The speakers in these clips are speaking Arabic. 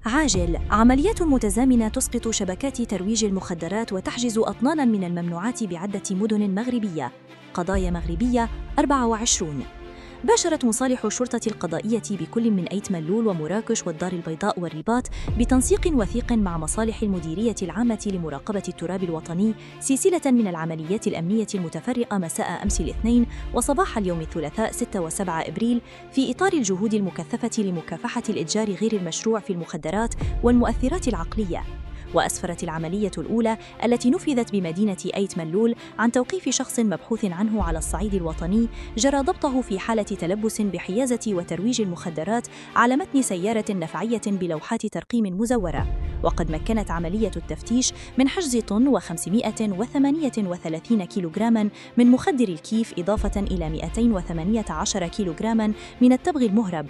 عاجل: عمليات متزامنة تسقط شبكات ترويج المخدرات وتحجز أطناناً من الممنوعات بعدة مدن مغربية. قضايا مغربية 24. باشرت مصالح الشرطة القضائية بكل من أيت ملول ومراكش والدار البيضاء والرباط بتنسيق وثيق مع مصالح المديرية العامة لمراقبة التراب الوطني سلسلة من العمليات الأمنية المتفرقة مساء أمس الاثنين وصباح اليوم الثلاثاء 6 و7 إبريل في إطار الجهود المكثفة لمكافحة الإتجار غير المشروع في المخدرات والمؤثرات العقلية. وأسفرت العملية الأولى التي نفذت بمدينة أيت ملول عن توقيف شخص مبحوث عنه على الصعيد الوطني جرى ضبطه في حالة تلبس بحيازة وترويج المخدرات على متن سيارة نفعية بلوحات ترقيم مزورة. وقد مكنت عملية التفتيش من حجز طن و538 كيلوغراما من مخدر الكيف إضافة إلى 218 كيلوغراما من التبغ المهرب.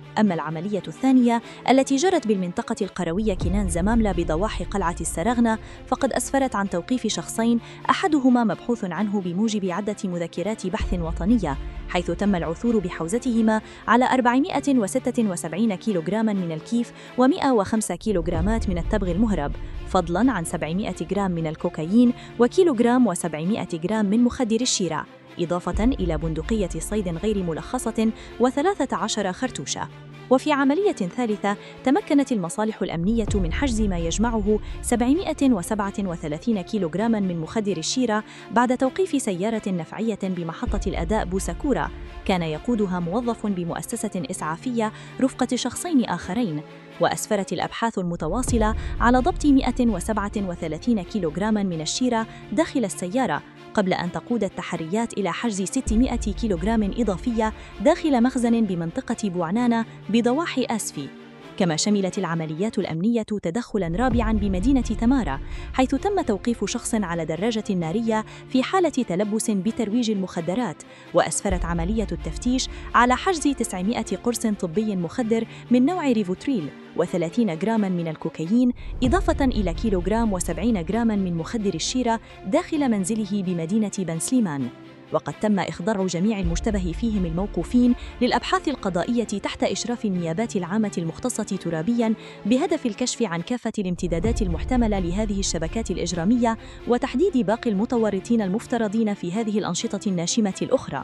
أما العملية الثانية التي جرت بالمنطقة القروية كنان زماملة بضواحي قلعة السرغنة فقد أسفرت عن توقيف شخصين أحدهما مبحوث عنه بموجب عدة مذكرات بحث وطنية، حيث تم العثور بحوزتهما على 476 كيلوغراما من الكيف و105 كيلوغرامات من التبغ المهرب، فضلاً عن 700 جرام من الكوكايين وكيلوغرام و700 جرام من مخدر الشيرة، إضافة إلى بندقية صيد غير ملخصة و13 خرطوشة. وفي عملية ثالثة تمكنت المصالح الأمنية من حجز ما يجمعه 737 كيلوغراما من مخدر الشيرة بعد توقيف سيارة نفعية بمحطة الأداء بوسكورة كان يقودها موظف بمؤسسة إسعافية رفقة شخصين آخرين. وأسفرت الأبحاث المتواصلة على ضبط 137 كيلوغراما من الشيرة داخل السيارة، قبل أن تقود التحريات إلى حجز 600 كيلوغرام إضافية داخل مخزن بمنطقة بوعنانة بضواحي آسفي. كما شملت العمليات الأمنية تدخلاً رابعاً بمدينة تمارا، حيث تم توقيف شخص على دراجة نارية في حالة تلبس بترويج المخدرات، وأسفرت عملية التفتيش على حجز 900 قرص طبي مخدر من نوع ريفوتريل و30 جراما من الكوكايين، إضافة إلى كيلوغرام و70 جراما من مخدر الشيرة داخل منزله بمدينة بن سليمان. وقد تم إخضاع جميع المشتبه فيهم الموقوفين للأبحاث القضائية تحت إشراف النيابات العامة المختصة ترابياً بهدف الكشف عن كافة الامتدادات المحتملة لهذه الشبكات الإجرامية وتحديد باقي المتورطين المفترضين في هذه الأنشطة الناشمة الأخرى.